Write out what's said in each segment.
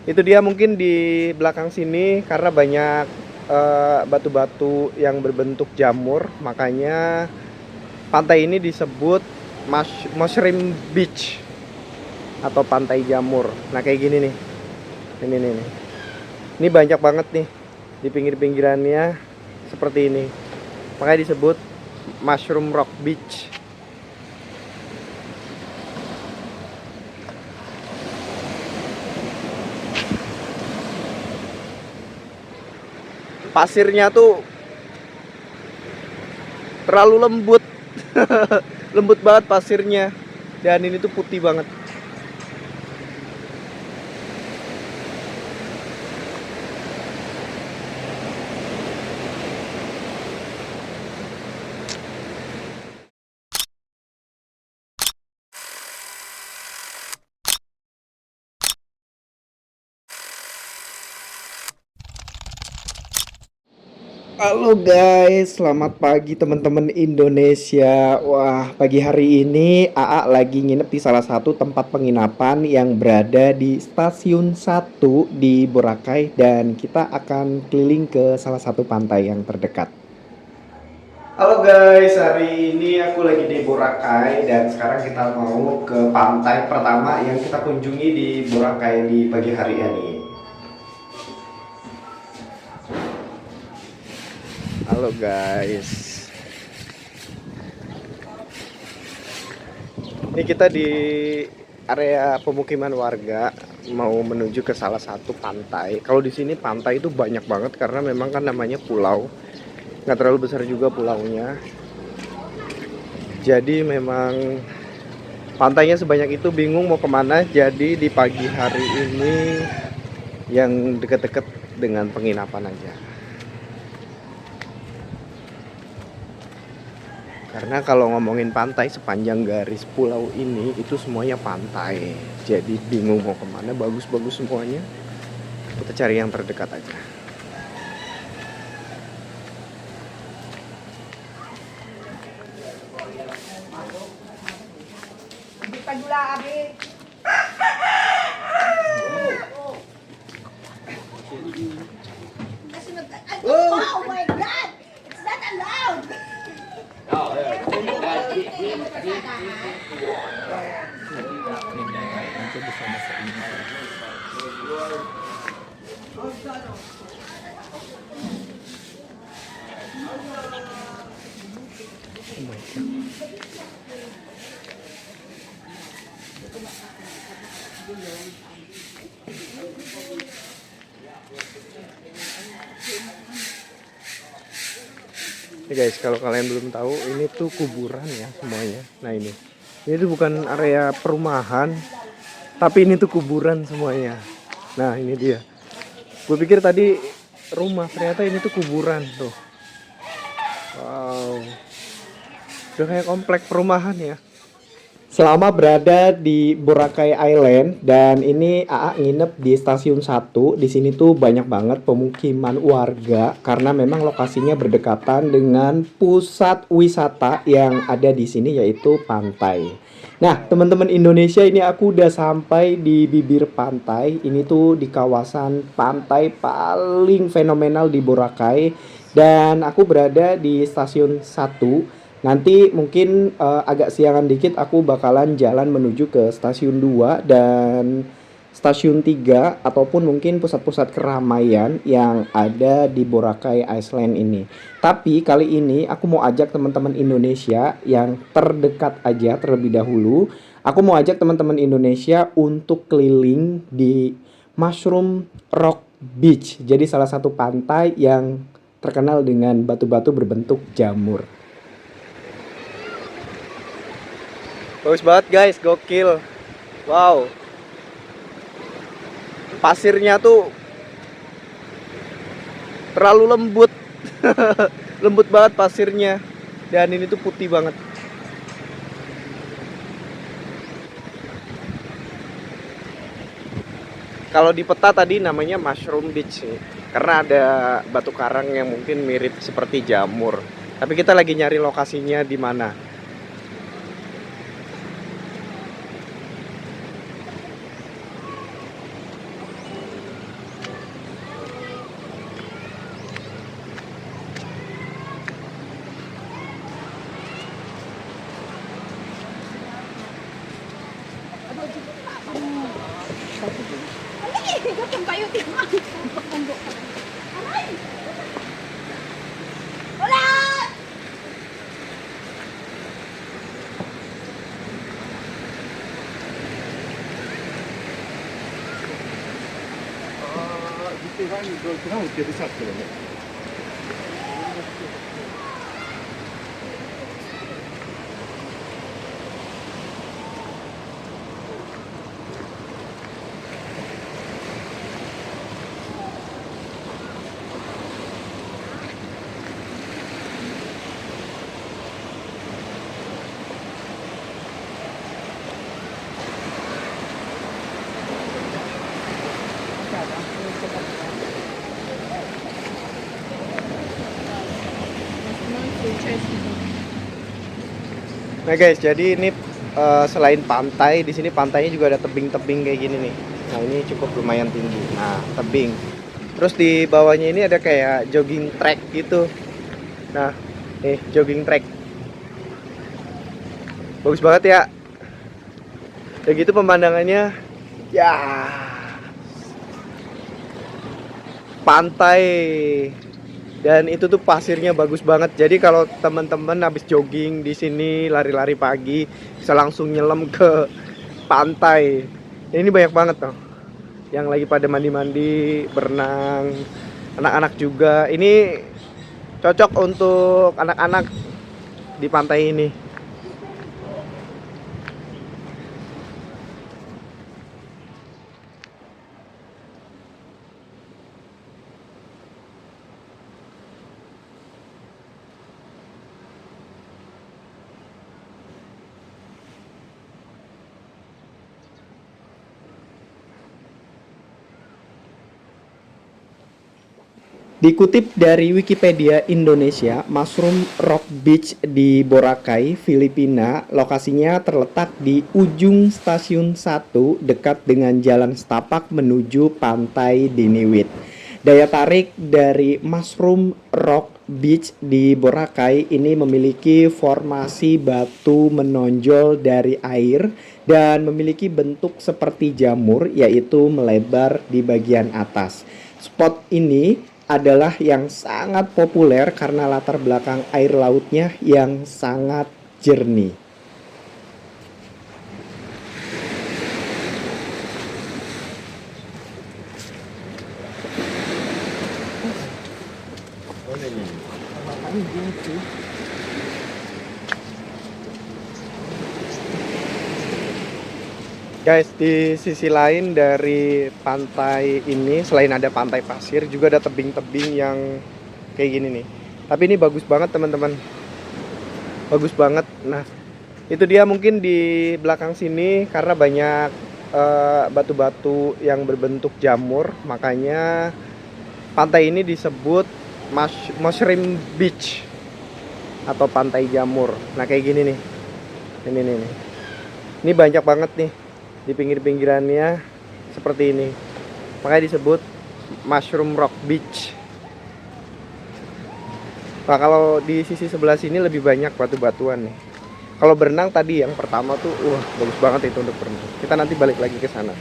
Itu dia mungkin di belakang sini karena banyak batu-batu yang berbentuk jamur, makanya pantai ini disebut Mushroom Beach atau pantai jamur. Nah, kayak gini nih. Ini nih. Ini banyak banget nih di pinggir-pinggirannya seperti ini. Makanya disebut Mushroom Rock Beach. Pasirnya tuh terlalu lembut. Lembut banget pasirnya. Dan ini tuh putih banget. Halo guys, selamat pagi teman-teman Indonesia. Wah, pagi hari ini AA lagi nginep di salah satu tempat penginapan yang berada di stasiun 1 di Boracay dan kita akan keliling ke salah satu pantai yang terdekat. Halo guys, hari ini aku lagi di Boracay dan sekarang kita mau ke pantai pertama yang kita kunjungi di Boracay di pagi hari ini. Halo guys. Ini kita di area pemukiman warga mau menuju ke salah satu pantai. Kalau di sini pantai itu banyak banget karena memang kan namanya pulau. Nggak terlalu besar juga pulaunya. Jadi memang pantainya sebanyak itu, bingung mau kemana. Jadi di pagi hari ini yang deket-deket dengan penginapan aja. Karena kalau ngomongin pantai, sepanjang garis pulau ini itu semuanya pantai. Jadi bingung mau kemana, bagus-bagus semuanya. Kita cari yang terdekat aja. Oh my God! It's not allowed! Nih guys, kalau kalian belum tahu, ini tuh kuburan ya semuanya. Nah ini tuh bukan area perumahan, tapi ini tuh kuburan semuanya. Nah ini dia. Gue pikir tadi rumah, ternyata ini tuh kuburan tuh. Wow, udah kayak komplek perumahan ya. Selama berada di Boracay Island dan ini AA nginep di stasiun 1. Di sini tuh banyak banget pemukiman warga karena memang lokasinya berdekatan dengan pusat wisata yang ada di sini yaitu pantai. Nah, teman-teman Indonesia, ini aku udah sampai di bibir pantai. Ini tuh di kawasan pantai paling fenomenal di Boracay dan aku berada di stasiun 1. Nanti mungkin agak siangan dikit aku bakalan jalan menuju ke stasiun 2 dan stasiun 3 ataupun mungkin pusat-pusat keramaian yang ada di Boracay Island ini. Tapi kali ini aku mau ajak teman-teman Indonesia yang terdekat aja terlebih dahulu. Aku mau ajak teman-teman Indonesia untuk keliling di Mushroom Rock Beach. Jadi salah satu pantai yang terkenal dengan batu-batu berbentuk jamur. Bagus banget guys, gokil. Wow. Pasirnya tuh terlalu lembut. Lembut banget pasirnya. Dan ini tuh putih banget. Kalau di peta tadi namanya Mushroom Beach nih. Karena ada batu karang yang mungkin mirip seperti jamur. Tapi kita lagi nyari lokasinya di mana. Alay, gapon kayo tingnan. Pagkumbok ka. Alay! Wala! 밑에 가면 그나마 되게 쌌거든요. Nah guys, jadi ini selain pantai, di sini pantainya juga ada tebing-tebing kayak gini nih. Nah ini cukup lumayan tinggi. Nah tebing. Terus di bawahnya ini ada kayak jogging track gitu. Nah, nih jogging track. Bagus banget ya. Dan gitu pemandangannya, ya. Pantai. Dan itu tuh pasirnya bagus banget. Jadi kalau teman-teman habis jogging di sini, lari-lari pagi, bisa langsung nyelam ke pantai. Ini banyak banget tuh yang lagi pada mandi-mandi, berenang, anak-anak juga. Ini cocok untuk anak-anak di pantai ini. Dikutip dari Wikipedia Indonesia, Mushroom Rock Beach di Boracay, Filipina, lokasinya terletak di ujung stasiun 1 dekat dengan jalan setapak menuju pantai Diniwit. Daya tarik dari Mushroom Rock Beach di Boracay ini memiliki formasi batu menonjol dari air dan memiliki bentuk seperti jamur, yaitu melebar di bagian atas. Spot ini adalah yang sangat populer karena latar belakang air lautnya yang sangat jernih. Guys, di sisi lain dari pantai ini, selain ada pantai pasir, juga ada tebing-tebing yang kayak gini nih. Tapi ini bagus banget teman-teman. Bagus banget. Nah, itu dia mungkin di belakang sini karena banyak batu-batu yang berbentuk jamur, makanya pantai ini disebut Mushroom Beach atau pantai jamur. Nah, kayak gini nih. Ini nih. Ini banyak banget nih. Di pinggir-pinggirannya seperti ini, makanya disebut Mushroom Rock Beach. Nah kalau di sisi sebelah sini lebih banyak batu-batuan nih. Kalau berenang tadi yang pertama tuh bagus banget itu untuk berenang. Kita nanti balik lagi ke sana.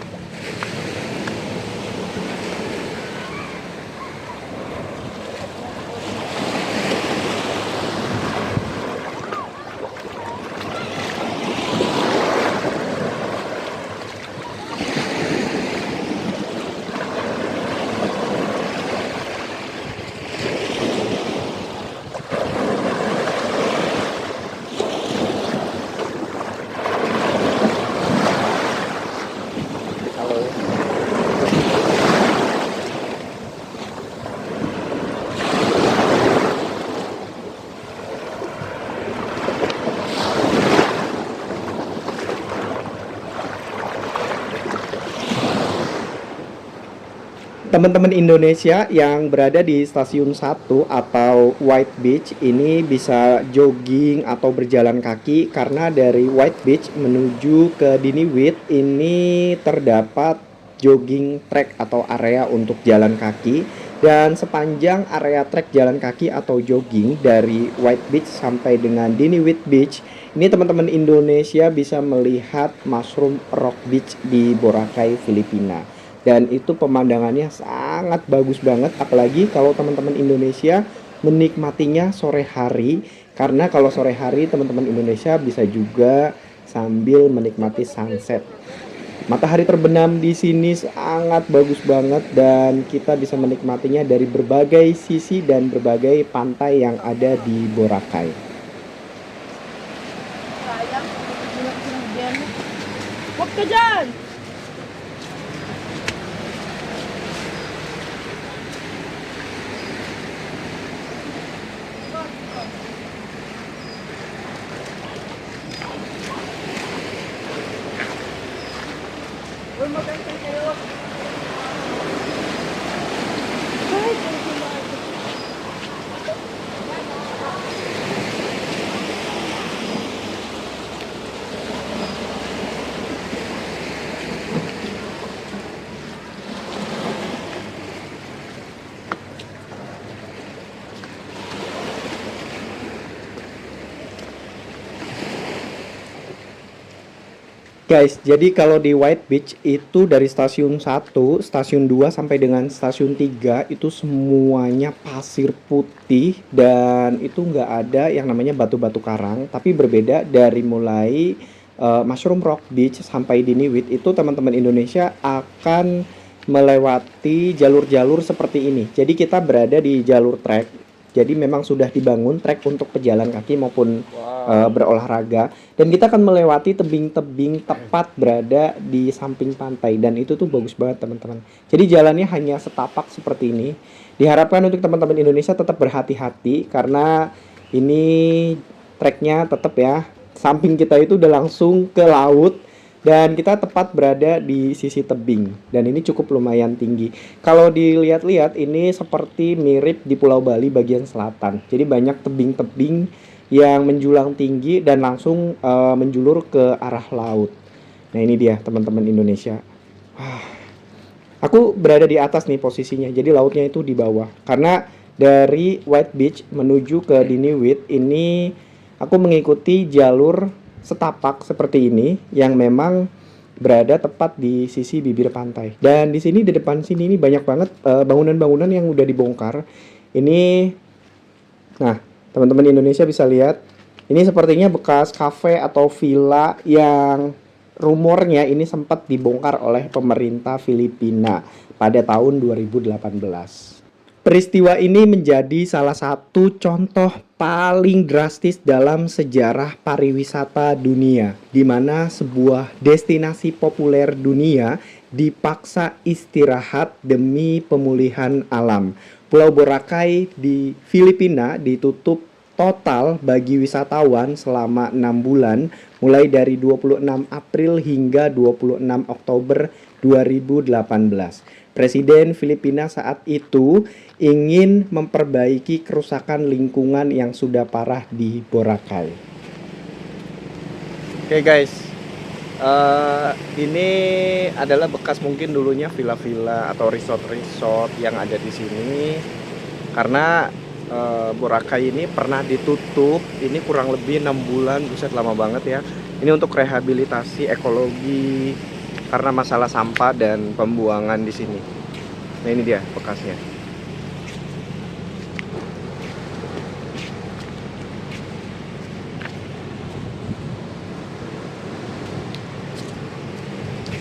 Teman-teman Indonesia yang berada di stasiun 1 atau White Beach ini bisa jogging atau berjalan kaki karena dari White Beach menuju ke Diniwit ini terdapat jogging track atau area untuk jalan kaki, dan sepanjang area trek jalan kaki atau jogging dari White Beach sampai dengan Diniwit Beach ini teman-teman Indonesia bisa melihat Mushroom Rock Beach di Boracay, Filipina. dan itu pemandangannya sangat bagus banget, apalagi kalau teman-teman Indonesia menikmatinya sore hari, karena kalau sore hari teman-teman Indonesia bisa juga sambil menikmati sunset. Matahari terbenam di sini sangat bagus banget dan kita bisa menikmatinya dari berbagai sisi dan berbagai pantai yang ada di Boracay. Sayang, hujan. Huwag ka dyan! Guys, jadi kalau di White Beach itu dari stasiun 1, stasiun 2 sampai dengan stasiun 3 itu semuanya pasir putih dan itu nggak ada yang namanya batu-batu karang, tapi berbeda dari mulai Mushroom Rock Beach sampai di Niwit itu teman-teman Indonesia akan melewati jalur-jalur seperti ini. Jadi kita berada di jalur trek. Jadi memang sudah dibangun trek untuk pejalan kaki maupun berolahraga dan kita akan melewati tebing-tebing tepat berada di samping pantai dan itu tuh bagus banget teman-teman. Jadi jalannya hanya setapak seperti ini. Diharapkan untuk teman-teman Indonesia tetap berhati-hati karena ini treknya tetap ya. Samping kita itu udah langsung ke laut dan kita tepat berada di sisi tebing dan ini cukup lumayan tinggi. Kalau dilihat-lihat ini seperti mirip di Pulau Bali bagian selatan. Jadi banyak tebing-tebing yang menjulang tinggi dan langsung menjulur ke arah laut. Nah ini dia teman-teman Indonesia. Aku berada di atas nih posisinya. Jadi lautnya itu di bawah. Karena dari White Beach menuju ke Diniwit ini aku mengikuti jalur setapak seperti ini yang memang berada tepat di sisi bibir pantai. Dan di sini di depan sini ini banyak banget bangunan-bangunan yang udah dibongkar. Ini nah, teman-teman Indonesia bisa lihat ini sepertinya bekas kafe atau villa yang rumornya ini sempat dibongkar oleh pemerintah Filipina pada tahun 2018. Peristiwa ini menjadi salah satu contoh paling drastis dalam sejarah pariwisata dunia, di mana sebuah destinasi populer dunia dipaksa istirahat demi pemulihan alam. Pulau Boracay di Filipina ditutup total bagi wisatawan selama 6 bulan, mulai dari 26 April hingga 26 Oktober 2018. Presiden Filipina saat itu ingin memperbaiki kerusakan lingkungan yang sudah parah di Boracay. Oke guys, ini adalah bekas mungkin dulunya villa-villa atau resort-resort yang ada di sini. Karena Boracay ini pernah ditutup, ini kurang lebih 6 bulan, buset lama banget ya. Ini untuk rehabilitasi ekologi karena masalah sampah dan pembuangan di sini. Nah ini dia bekasnya.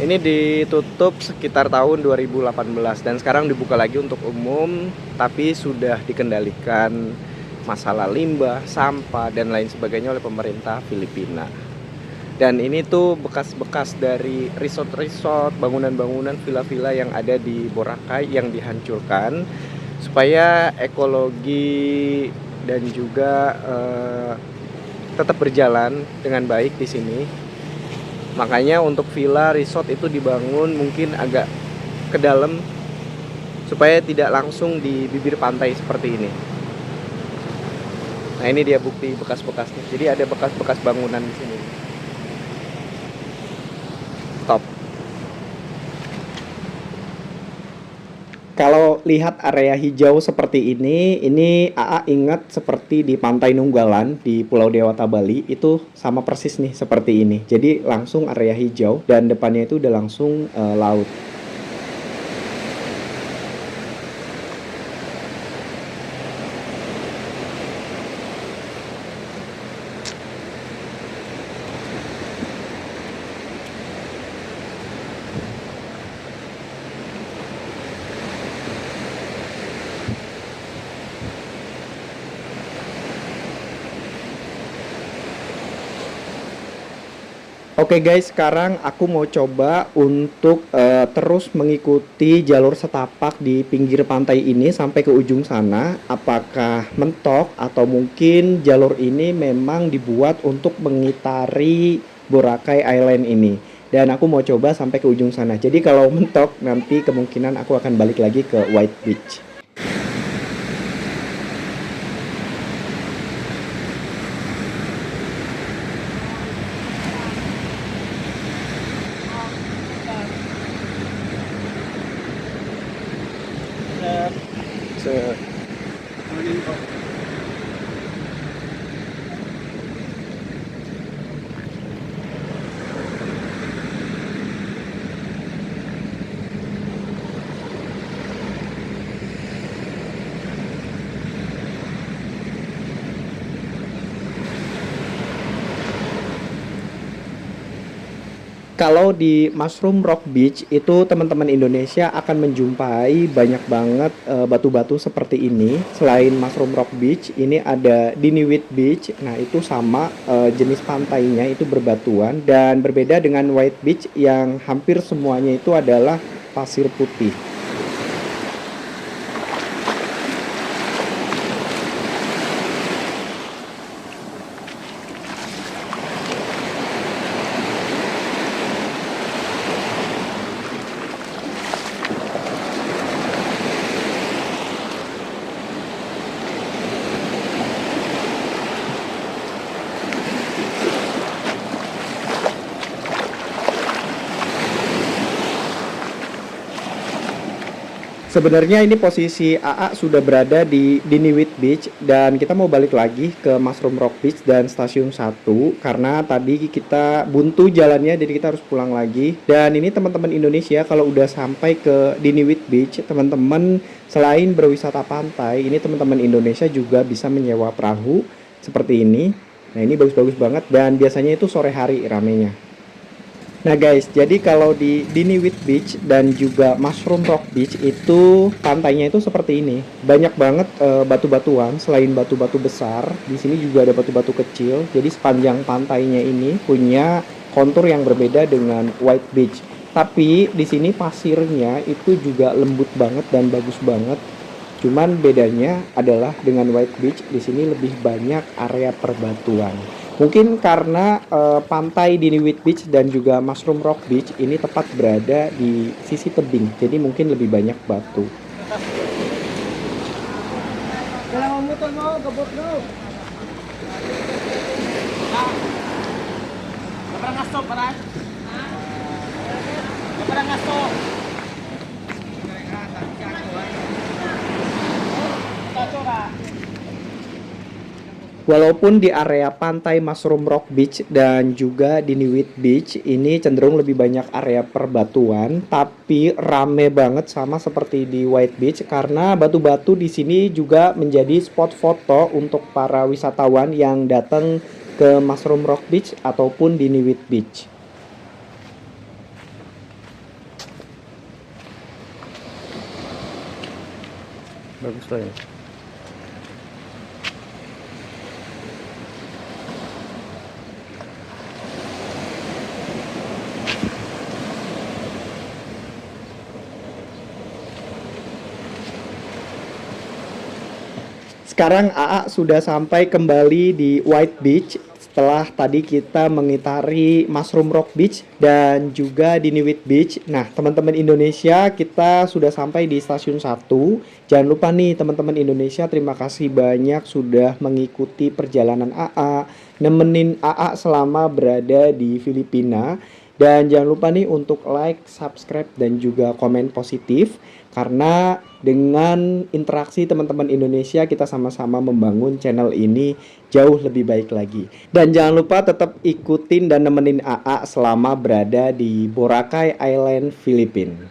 Ini ditutup sekitar tahun 2018 dan sekarang dibuka lagi untuk umum, tapi sudah dikendalikan masalah limbah, sampah dan lain sebagainya oleh pemerintah Filipina. Dan ini tuh bekas-bekas dari resort-resort, bangunan-bangunan villa-villa yang ada di Boracay yang dihancurkan supaya ekologi dan juga tetap berjalan dengan baik di sini. Makanya untuk villa resort itu dibangun mungkin agak ke dalam supaya tidak langsung di bibir pantai seperti ini. Nah ini dia bukti bekas-bekasnya. Jadi ada bekas-bekas bangunan di sini. Stop. Kalau lihat area hijau seperti ini AA ingat seperti di Pantai Nunggalan di Pulau Dewata Bali itu sama persis nih seperti ini. Jadi langsung area hijau dan depannya itu udah langsung laut. Oke guys, sekarang aku mau coba untuk terus mengikuti jalur setapak di pinggir pantai ini sampai ke ujung sana. Apakah mentok atau mungkin jalur ini memang dibuat untuk mengitari Boracay Island ini. Dan aku mau coba sampai ke ujung sana. Jadi kalau mentok nanti kemungkinan aku akan balik lagi ke White Beach. Se- Kalau di Mushroom Rock Beach itu teman-teman Indonesia akan menjumpai banyak banget batu-batu seperti ini. Selain Mushroom Rock Beach, ini ada Diniwit Beach. Nah, itu sama jenis pantainya itu berbatuan dan berbeda dengan White Beach yang hampir semuanya itu adalah pasir putih. Sebenarnya ini posisi AA sudah berada di Diniwit Beach dan kita mau balik lagi ke Mushroom Rock Beach dan stasiun 1 karena tadi kita buntu jalannya jadi kita harus pulang lagi. Dan ini teman-teman Indonesia kalau udah sampai ke Diniwit Beach, teman-teman selain berwisata pantai, ini teman-teman Indonesia juga bisa menyewa perahu seperti ini. Nah, ini bagus-bagus banget dan biasanya itu sore hari ramenya. Nah guys, jadi kalau di Diniwit Beach dan juga Mushroom Rock Beach itu pantainya itu seperti ini. Banyak banget batu-batuan selain batu-batu besar. Di sini juga ada batu-batu kecil. Jadi sepanjang pantainya ini punya kontur yang berbeda dengan White Beach. Tapi di sini pasirnya itu juga lembut banget dan bagus banget. Cuman bedanya adalah dengan White Beach di sini lebih banyak area perbatuan. Mungkin karena pantai di Diniwit Beach dan juga Mushroom Rock Beach ini tepat berada di sisi tebing, jadi mungkin lebih banyak batu. Kailangan mo to, no? Gabot, no? Kaparang aso, parang? Kaparang aso. Walaupun di area pantai Mushroom Rock Beach dan juga Diniwit Beach ini cenderung lebih banyak area perbatuan, tapi rame banget sama seperti di White Beach karena batu-batu di sini juga menjadi spot foto untuk para wisatawan yang datang ke Mushroom Rock Beach ataupun Diniwit Beach. Bagus lah ya. Sekarang AA sudah sampai kembali di White Beach setelah tadi kita mengitari Mushroom Rock Beach dan juga Diniwit Beach. Nah, teman-teman Indonesia, kita sudah sampai di stasiun 1. Jangan lupa nih teman-teman Indonesia, terima kasih banyak sudah mengikuti perjalanan AA, nemenin AA selama berada di Filipina. Dan jangan lupa nih untuk like, subscribe, dan juga komen positif. Karena dengan interaksi teman-teman Indonesia kita sama-sama membangun channel ini jauh lebih baik lagi. Dan jangan lupa tetap ikutin dan nemenin AA selama berada di Boracay Island, Filipina.